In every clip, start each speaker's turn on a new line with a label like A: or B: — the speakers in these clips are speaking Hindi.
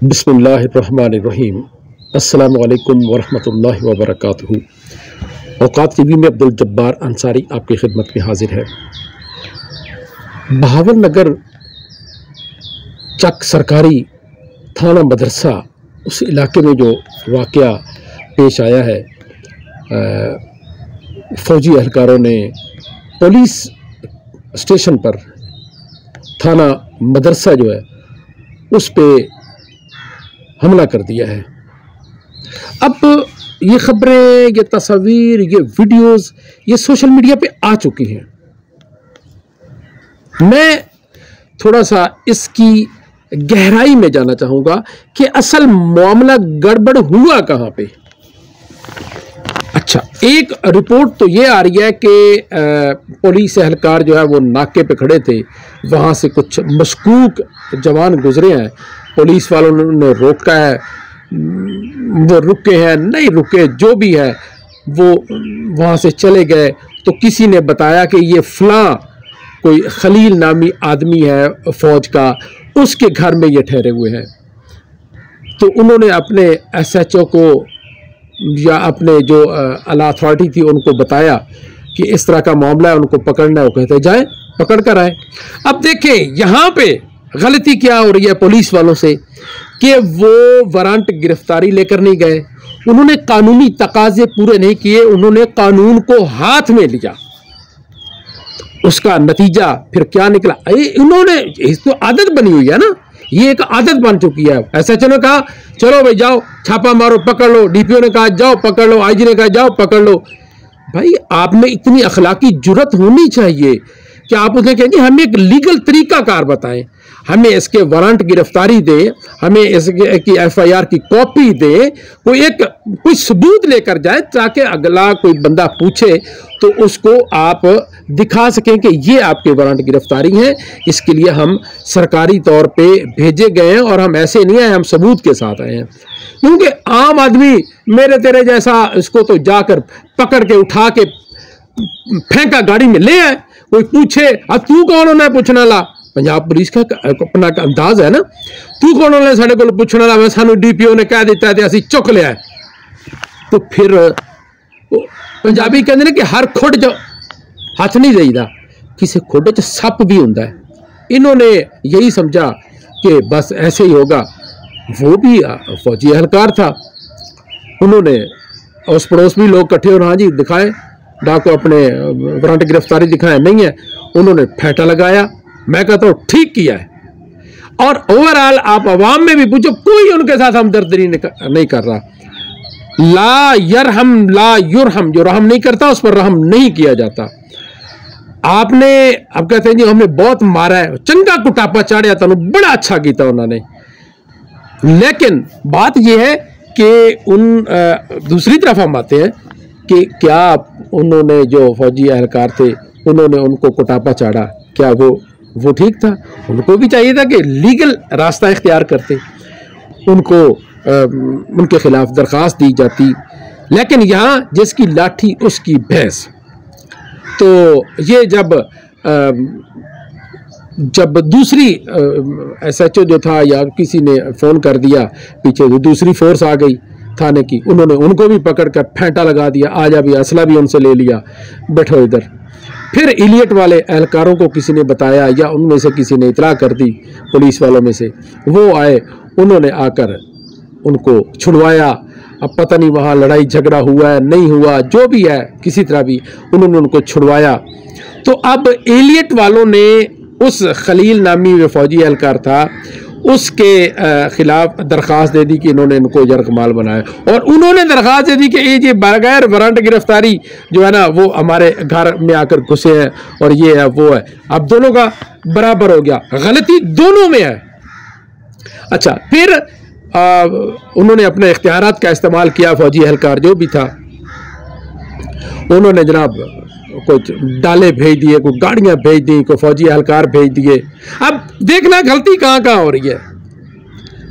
A: बिस्मिल्लाहिर्रहमानिर्रहीम। अस्सलामु अलैकुम वरहमतुल्लाहि वबरकातुहू। औकात टीवी में अब्दुल जब्बार अंसारी आपकी खिदमत में हाजिर है। बहावल नगर चक सरकारी थाना मदरसा उस इलाके में जो वाक़या पेश आया है, फ़ौजी एहलकारों ने पुलिस स्टेशन पर थाना मदरसा जो है उस पे हमला कर दिया है। अब ये खबरें, ये तस्वीर, ये वीडियोस ये सोशल मीडिया पे आ चुकी हैं। मैं थोड़ा सा इसकी गहराई में जाना चाहूँगा कि असल मामला गड़बड़ हुआ कहाँ पे। अच्छा, एक रिपोर्ट तो ये आ रही है कि पुलिस एहलकार जो है वो नाके पे खड़े थे, वहाँ से कुछ मशकूक जवान गुजरे हैं, पुलिस वालों ने रोका है, वो रुके हैं नहीं रुके जो भी है वो वहाँ से चले गए। तो किसी ने बताया कि ये फलां कोई खलील नामी आदमी है फ़ौज का, उसके घर में ये ठहरे हुए हैं। तो उन्होंने अपने SHO को या अपने जो आला अथॉरिटी थी उनको बताया कि इस तरह का मामला है, उनको पकड़ना है। वो कहते जाएं पकड़ कर आए। अब देखें यहाँ पे गलती क्या हो रही है पुलिस वालों से कि वो वारंट गिरफ्तारी लेकर नहीं गए, उन्होंने कानूनी तकाजे पूरे नहीं किए, उन्होंने कानून को हाथ में लिया। उसका नतीजा फिर क्या निकला, उन्होंने इस तो आदत बनी हुई है ना, ये एक आदत बन चुकी है। SHO ने कहा चलो भाई जाओ छापा मारो पकड़ लो, DPO ने कहा जाओ पकड़ लो, IG ने कहा जाओ पकड़ लो। भाई आप में इतनी अखलाकी जुर्रत होनी चाहिए कि आप उन्हें कहेंगे हमें एक लीगल तरीका कार बताएं, हमें इसके वारंट गिरफ्तारी दें, हमें इसकी FIR की कॉपी दें, कोई सबूत लेकर जाए ताकि अगला कोई बंदा पूछे तो उसको आप दिखा सकें कि ये आपके वारंट गिरफ्तारी हैं, इसके लिए हम सरकारी तौर पे भेजे गए हैं और हम ऐसे नहीं आए, हम सबूत के साथ आए हैं। क्योंकि आम आदमी मेरे तेरे जैसा इसको तो जाकर पकड़ के उठा के फेंका गाड़ी में ले आए, कोई पूछे अब तू कौन होना है पूछने ला, पंजाब पुलिस का अपना अंदाज है ना, तू कौन होना है साढ़े को पूछने ला, सानू DPO ने कह दिता है असी चुक लिया। तो फिर पंजाबी कहते हैं कि हर खुड च हथ नहीं देईदा, किसी खुड च सप भी होंदा है। इन्होंने यही समझा कि बस ऐसे ही होगा। वो भी फौजी एहलकार था, उन्होंने उस पड़ोस भी लोग इकट्ठे हो, हाँ जी दिखाएं डाको अपने वारंट गिरफ्तारी दिखाएं, नहीं है, उन्होंने फेंटा लगाया। मैं कहता हूँ ठीक किया है। और ओवरऑल आप अवाम में भी पूछो, कोई उनके साथ हमदर्दी नहीं कर रहा। ला यरहम ला युरहम, जो रहम नहीं करता उस पर रहम नहीं किया जाता। आपने अब कहते हैं जी हमने बहुत मारा है, चंगा कुटापा चाड़िया था, बड़ा अच्छा किया उन्होंने। लेकिन बात यह है कि दूसरी तरफ हम आते हैं कि क्या उन्होंने जो फौजी एहलकार थे उन्होंने उनको कुटापा चाड़ा, क्या वो ठीक था? उनको भी चाहिए था कि लीगल रास्ता इख्तियार करते, उनको उनके खिलाफ दरख्वास्त दी जाती। लेकिन यहाँ जिसकी लाठी उसकी भैंस। तो ये जब दूसरी SHO जो था या किसी ने फ़ोन कर दिया पीछे, तो दूसरी फोर्स आ गई थाने की, उन्होंने उनको भी पकड़ कर फेंटा लगा दिया, आजा भी असला भी उनसे ले लिया, बैठो इधर। फिर इलियट वाले एहलकारों को किसी ने बताया या उनमें से किसी ने इतला कर दी, पुलिस वालों में से वो आए, उन्होंने आकर उनको छुड़वाया। अब पता नहीं वहाँ लड़ाई झगड़ा हुआ है नहीं हुआ, जो भी है किसी तरह भी उन्होंने उनको छुड़वाया। तो अब इलियट वालों ने उस खलील नामी जो फौजी एहलकार था उसके खिलाफ दरख्वास्त दे दी कि इन्होंने इनको यरगमाल बनाया, और उन्होंने दरख्वास्त दे दी कि ये बगैर वारंट गिरफ्तारी जो है ना वो हमारे घर में आकर घुसे हैं और ये है वो है। अब दोनों का बराबर हो गया, गलती दोनों में है। अच्छा, फिर उन्होंने अपने इख्तियारात का इस्तेमाल किया, फौजी एहलकार जो भी था, उन्होंने जनाब कुछ डाले भेज दिए, कुछ गाड़ियां भेज दी, कोई फौजी एहलकार भेज दिए। अब देखना गलती कहाँ कहाँ हो रही है।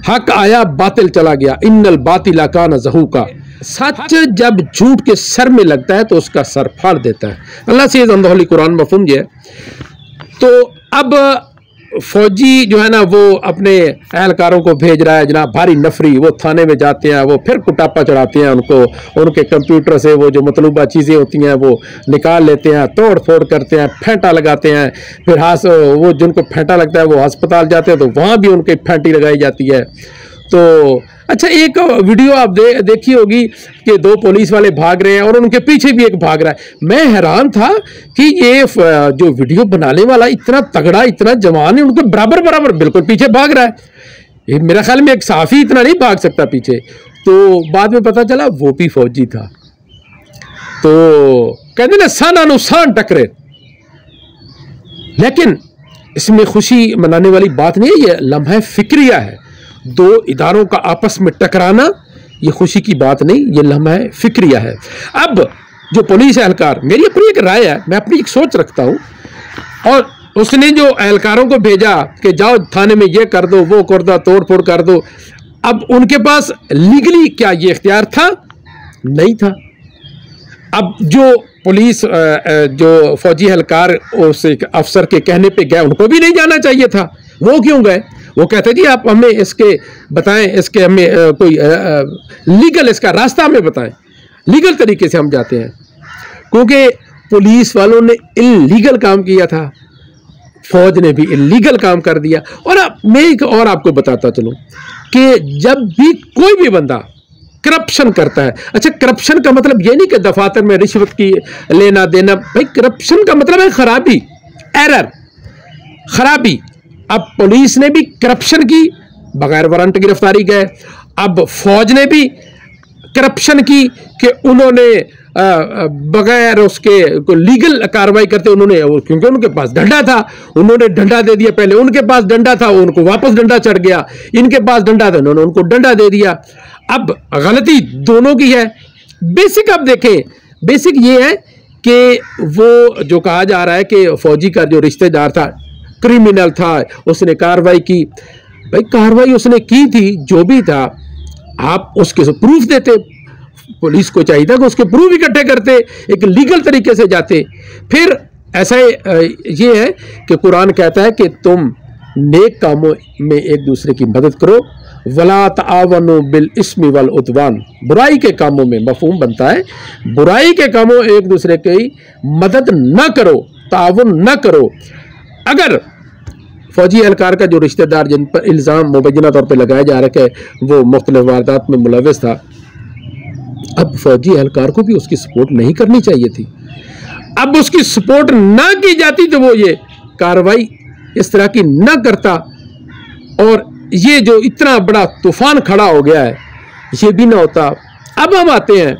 A: हक आया बातिल चला गया, इन्नल बातिला कान ज़हूका। सच जब झूठ के सर में लगता है तो उसका सर फाड़ देता है। अल्लाह से कुरान मफ़हूम है। तो अब फौजी जो है ना वो अपने एहलकारों को भेज रहा है जनाब भारी नफरी, वो थाने में जाते हैं, वो फिर कुटापा चढ़ाते हैं उनको, उनके कंप्यूटर से वो जो मतलूबा चीज़ें होती हैं वो निकाल लेते हैं, तोड़ फोड़ करते हैं, फेंटा लगाते हैं, फिर वो जिनको फेंटा लगता है वो अस्पताल जाते हैं तो वहाँ भी उनकी फेंटी लगाई जाती है। तो अच्छा, एक वीडियो आप देखी होगी कि दो पुलिस वाले भाग रहे हैं और उनके पीछे भी एक भाग रहा है। मैं हैरान था कि ये जो वीडियो बनाने वाला इतना तगड़ा, इतना जवान है, उनके बराबर बराबर बिल्कुल पीछे भाग रहा है। ये मेरा ख्याल में एक साफी इतना नहीं भाग सकता पीछे। तो बाद में पता चला वो भी फौजी था। तो कहते ना सन अनुसान टकरे। लेकिन इसमें खुशी मनाने वाली बात नहीं है, ये लम्हा फिक्रिया है। दो इदारों का आपस में टकराना ये खुशी की बात नहीं, ये लम्हा फिक्रिया है। अब जो पुलिस एहलकार, मेरी अपनी एक राय है, मैं अपनी एक सोच रखता हूँ, और उसने जो एहलकारों को भेजा कि जाओ थाने में ये कर दो, वो कर दो, तोड़ फोड़ कर दो, अब उनके पास लीगली क्या ये इख्तियार था? नहीं था। अब जो पुलिस जो फौजी एहलकार उस अफसर के कहने पे गए, उनको भी नहीं जाना चाहिए था। वो क्यों गए? वो कहते जी आप हमें इसके बताएं, इसके हमें कोई लीगल इसका रास्ता हमें बताएं, लीगल तरीके से हम जाते हैं। क्योंकि पुलिस वालों ने इल्लीगल काम किया था, फौज ने भी इल्लीगल काम कर दिया। और मैं एक और आपको बताता चलूं कि जब भी कोई भी बंदा करप्शन करता है, अच्छा करप्शन का मतलब ये नहीं कि दफातर में रिश्वत की लेना देना, भाई करप्शन का मतलब है खराबी, एरर, खराबी। अब पुलिस ने भी करप्शन की, बगैर वारंट गिरफ्तारी गए। अब फौज ने भी करप्शन की कि उन्होंने बगैर उसके लीगल कार्रवाई करते उन्होंने, क्योंकि उनके पास डंडा था, उन्होंने डंडा दे दिया। पहले उनके पास डंडा था, उनको वापस डंडा चढ़ गया, इनके पास डंडा था, उन्होंने उनको डंडा दे दिया। अब गलती दोनों की है। बेसिक आप देखें, बेसिक ये है कि वो जो कहा जा रहा है कि फौजी का जो रिश्तेदार था क्रिमिनल था, उसने कार्रवाई की। भाई कार्रवाई उसने की थी, जो भी था, आप उसके प्रूफ देते। पुलिस को चाहिए था कि उसके प्रूफ इकट्ठे करते, एक लीगल तरीके से जाते। फिर ऐसा ये है कि कुरान कहता है कि तुम नेक कामों में एक दूसरे की मदद करो, वला तावनु बिल इस्मी वल उद्वान, बुराई के कामों में मफहूम बनता है बुराई के कामों एक दूसरे की मदद न करो, ताउन न करो। अगर फौजी एहलकार का जो रिश्तेदार जिन पर इल्ज़ाम मुबैना तौर पर लगाया जा रहा है कि वो मुख्तलिफ वारदात में मुलव्वस था, अब फौजी एहलकार को भी उसकी सपोर्ट नहीं करनी चाहिए थी। अब उसकी सपोर्ट ना की जाती तो वो ये कार्रवाई इस तरह की ना करता, और ये जो इतना बड़ा तूफान खड़ा हो गया है ये भी ना होता। अब हम आते हैं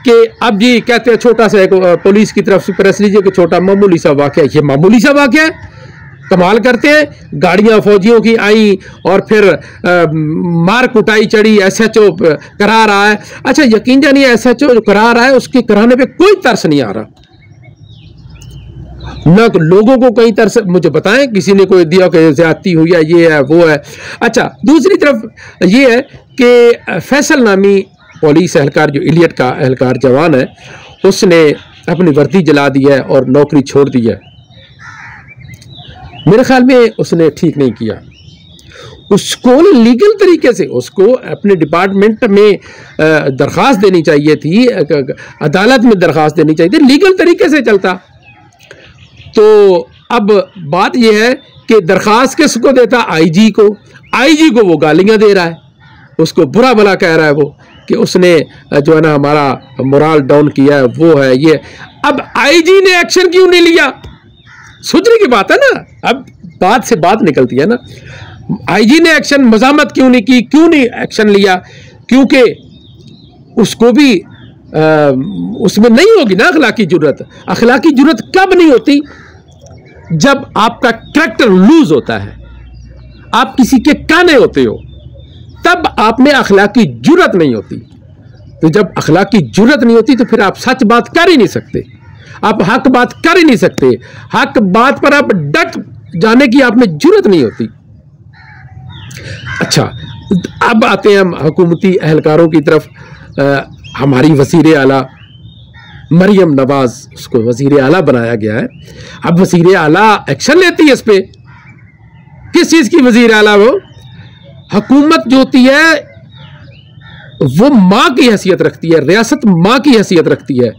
A: कि अब जी कहते हैं छोटा सा एक पुलिस की तरफ से प्रेस लीजिए कि छोटा मामूली सा वाक़या, ये मामूली सा वाक़या है। कमाल करते हैं, गाड़ियां फौजियों की आई और फिर मार कुटाई चढ़ी, एसएचओ करा रहा है। अच्छा यकीन जानिए एसएचओ जो करा रहा है उसके कराने पे कोई तरस नहीं आ रहा, न लोगों को कहीं तरस, मुझे बताएं किसी ने कोई दिया कि ज्यादती हुई है, ये है वो है। अच्छा दूसरी तरफ ये है कि फैसल नामी पुलिस एहलकार जो इलियट का एहलकार जवान है, उसने अपनी वर्दी जला दी है और नौकरी छोड़ दी है। मेरे ख्याल में उसने ठीक नहीं किया। उसको लीगल तरीके से उसको अपने डिपार्टमेंट में दरख्वास्त देनी चाहिए थी, अदालत में दरख्वास्त देनी चाहिए थी, लीगल तरीके से चलता। तो अब बात यह है कि दरख्वास्त किसको देता? आईजी को। आईजी को वो गालियां दे रहा है, उसको बुरा भला कह रहा है वो कि उसने जो है ना हमारा मोरल डाउन किया है, वो है ये। अब आईजी ने एक्शन क्यों नहीं लिया? सोचने की बात है ना, अब बात से बात निकलती है ना। आईजी ने एक्शन मज़ामत क्यों नहीं की, क्यों नहीं एक्शन लिया? क्योंकि उसको भी उसमें नहीं होगी ना अखलाकी जुर्रत। अखलाकी जुर्रत कब नहीं होती? जब आपका कैरेक्टर लूज होता है, आप किसी के काने होते हो, तब आप में अखलाकी जुर्रत नहीं होती। तो जब अखलाकी जुर्रत नहीं होती तो फिर आप सच बात कर ही नहीं सकते, आप हक बात कर ही नहीं सकते, हक बात पर आप डट जाने की आप में जुर्रत नहीं होती। अच्छा अब आते हैं हम हुकूमती एहलकारों की तरफ। हमारी वज़ीर आला मरियम नवाज, उसको वज़ीर आला बनाया गया है। अब वज़ीर आला एक्शन लेती है इस पे, किस चीज़ की वजीर आला वो? हुकूमत जो होती है वो माँ की हैसियत रखती है, रियासत माँ की हैसियत रखती है।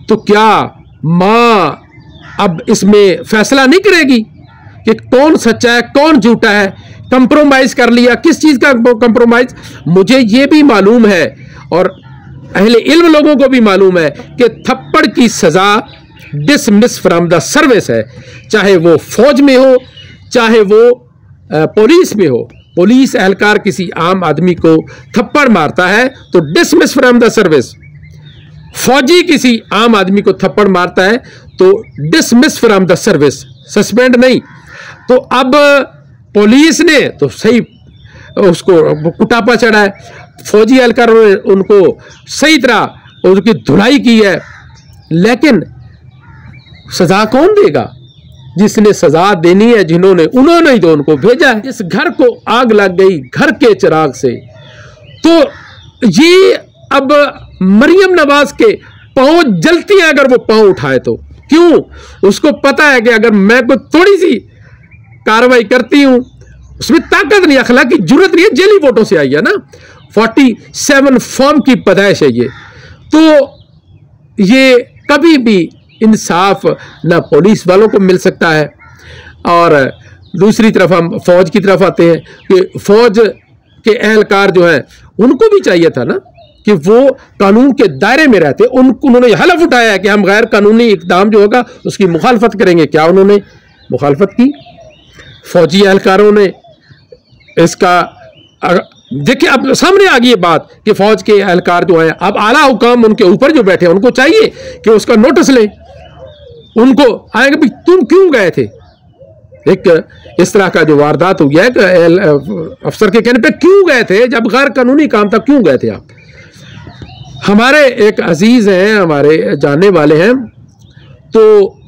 A: तो क्या माँ अब इसमें फैसला नहीं करेगी कि कौन सच्चा है कौन झूठा है? कंप्रोमाइज कर लिया, किस चीज़ का कंप्रोमाइज? मुझे ये भी मालूम है और अहले इल्म लोगों को भी मालूम है कि थप्पड़ की सज़ा डिसमिस फ्रॉम द सर्विस है, चाहे वो फौज में हो चाहे वो पुलिस में हो। पुलिस एहलकार किसी आम आदमी को थप्पड़ मारता है तो डिसमिस फ्रॉम द सर्विस, फौजी किसी आम आदमी को थप्पड़ मारता है तो dismiss from the service, suspend नहीं। तो अब पुलिस ने तो सही उसको कुटापा चढ़ा है, फौजी एहलकारों ने उनको सही तरह उनकी धुलाई की है, लेकिन सजा कौन देगा? जिसने सजा देनी है जिन्होंने, उन्होंने ही तो उनको भेजा है। इस घर को आग लग गई घर के चिराग से, तो ये अब मरियम नवाज के पांव जलती हैं अगर वो पांव उठाए तो। क्यों? उसको पता है कि अगर मैं कोई थोड़ी सी कार्रवाई करती हूं, उसमें ताकत नहीं, अखलाक की जरूरत नहीं है, जेली वोटों से आई है ना, 47 फॉर्म की पैदाइश है ये। तो ये कभी भी इंसाफ ना पुलिस वालों को मिल सकता है। और दूसरी तरफ हम फौज की तरफ आते हैं कि फौज के एहलकार जो हैं उनको भी चाहिए था ना कि वो कानून के दायरे में रहते। उन्होंने हलफ उठाया है कि हम गैर कानूनी इकदाम जो होगा उसकी मुखालफत करेंगे। क्या उन्होंने मुखालफत की? फौजी एहलकारों ने इसका, देखिए अब सामने आ गई ये बात कि फौज के एहलकार जो हैं, अब आला हुकाम उनके ऊपर जो बैठे हैं उनको चाहिए कि उसका नोटिस लें। उनको आएंगे भाई तुम क्यों गए थे? एक इस तरह का जो वारदात हुई है कि अफसर के कहने पे क्यों गए थे, जब गैर कानूनी काम था क्यों गए थे आप? हमारे एक अजीज हैं, हमारे जानने वाले हैं, तो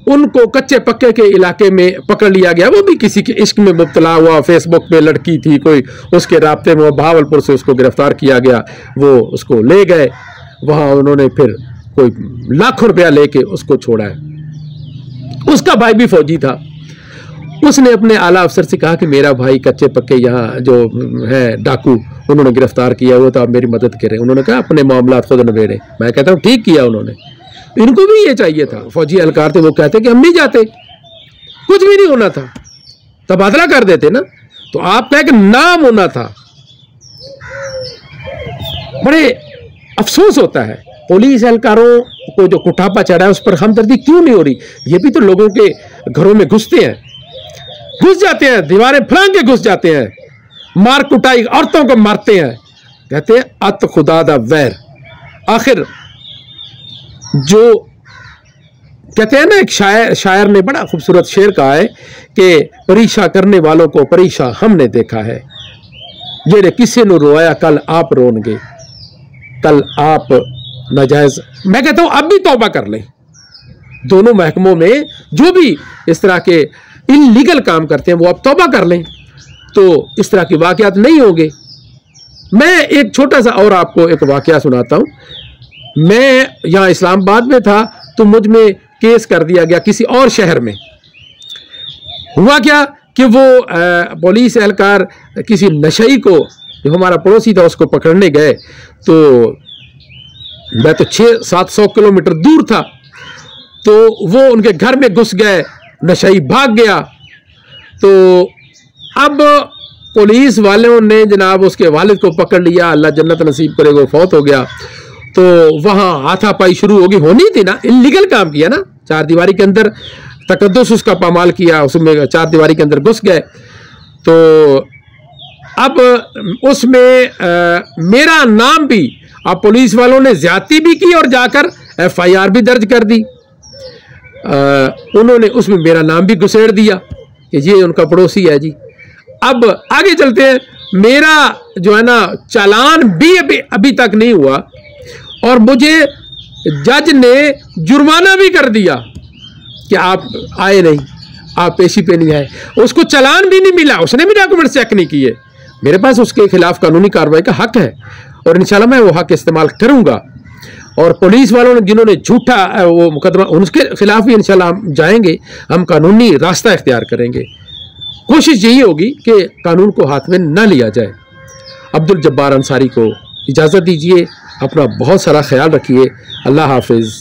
A: उनको कच्चे पक्के के इलाके में पकड़ लिया गया। वो भी किसी के इश्क में मुब्तला हुआ, फेसबुक पे लड़की थी कोई, उसके राब्ते में भावलपुर से उसको गिरफ्तार किया गया। वो उसको ले गए, वहाँ उन्होंने फिर कोई लाखों रुपया लेके उसको छोड़ा है। उसका भाई भी फौजी था, उसने अपने आला अफसर से कहा कि मेरा भाई कच्चे पक्के यहाँ जो है डाकू उन्होंने गिरफ्तार किया हुआ, तो आप मेरी मदद करें। उन्होंने कहा अपने मामला खुद नबेड़े। मैं कहता हूँ ठीक किया उन्होंने, इनको भी ये चाहिए था। फौजी एहलकार थे, वो कहते कि हम नहीं जाते, कुछ भी नहीं होना था, तबादला कर देते ना। तो आपका एक नाम होना था। बड़े अफसोस होता है पुलिस एहलकारों को जो कुटापा चढ़ा है उस पर हमदर्दी क्यों नहीं हो रही? ये भी तो लोगों के घरों में घुसते हैं, घुस जाते हैं, दीवारें फलांग के घुस जाते हैं, मार कुटाई औरतों को मारते हैं। कहते हैं अत खुदा दा वैर। आखिर जो कहते हैं ना, एक शायर ने बड़ा खूबसूरत शेर कहा है कि परीक्षा करने वालों को परीक्षा हमने देखा है, जेड़े किसी ने रोया कल आप रोनगे, कल आप नाजायज। मैं कहता हूं अब भी तौबा कर लें। दोनों महकमों में जो भी इस तरह के इलीगल काम करते हैं वो अब तौबा कर लें, तो इस तरह के वाकयात नहीं होंगे। मैं एक छोटा सा और आपको एक वाकया सुनाता हूं। मैं यहाँ इस्लामाबाद में था तो मुझ में केस कर दिया गया किसी और शहर में। हुआ क्या कि वो पुलिस एहलकार किसी नशई को, जो हमारा पड़ोसी था, उसको पकड़ने गए। तो मैं तो 600-700 किलोमीटर दूर था, तो वो उनके घर में घुस गए, नशई भाग गया। तो अब पुलिस वालों ने जनाब उसके वालिद को पकड़ लिया, अल्लाह जन्नत नसीब करे, वो फौत हो गया। तो वहाँ हाथापाई शुरू होगी, होनी थी ना, इलीगल काम किया ना, चार दीवारी के अंदर तकद्दुस उसका पामाल किया, उसमें चार दीवारी के अंदर घुस गए। तो अब उसमें मेरा नाम भी, अब पुलिस वालों ने ज्यादती भी की और जाकर FIR भी दर्ज कर दी। उन्होंने उसमें मेरा नाम भी घुसेड़ दिया कि ये उनका पड़ोसी है जी। अब आगे चलते हैं, मेरा जो है ना चालान भी अभी तक नहीं हुआ और मुझे जज ने जुर्माना भी कर दिया कि आप आए नहीं, आप पेशी पे नहीं आए। उसको चालान भी नहीं मिला, उसने भी डॉक्यूमेंट चेक नहीं किए। मेरे पास उसके खिलाफ कानूनी कार्रवाई का हक है और इंशाल्लाह मैं वो हक इस्तेमाल करूंगा। और पुलिस वालों ने जिन्होंने झूठा वो मुकदमा, उनके खिलाफ भी इंशाल्लाह हम जाएंगे, हम कानूनी रास्ता इख्तियार करेंगे। कोशिश यही होगी कि कानून को हाथ में न लिया जाए। अब्दुल जब्बार अंसारी को इजाज़त दीजिए, अपना बहुत सारा ख्याल रखिए। अल्लाह हाफिज़।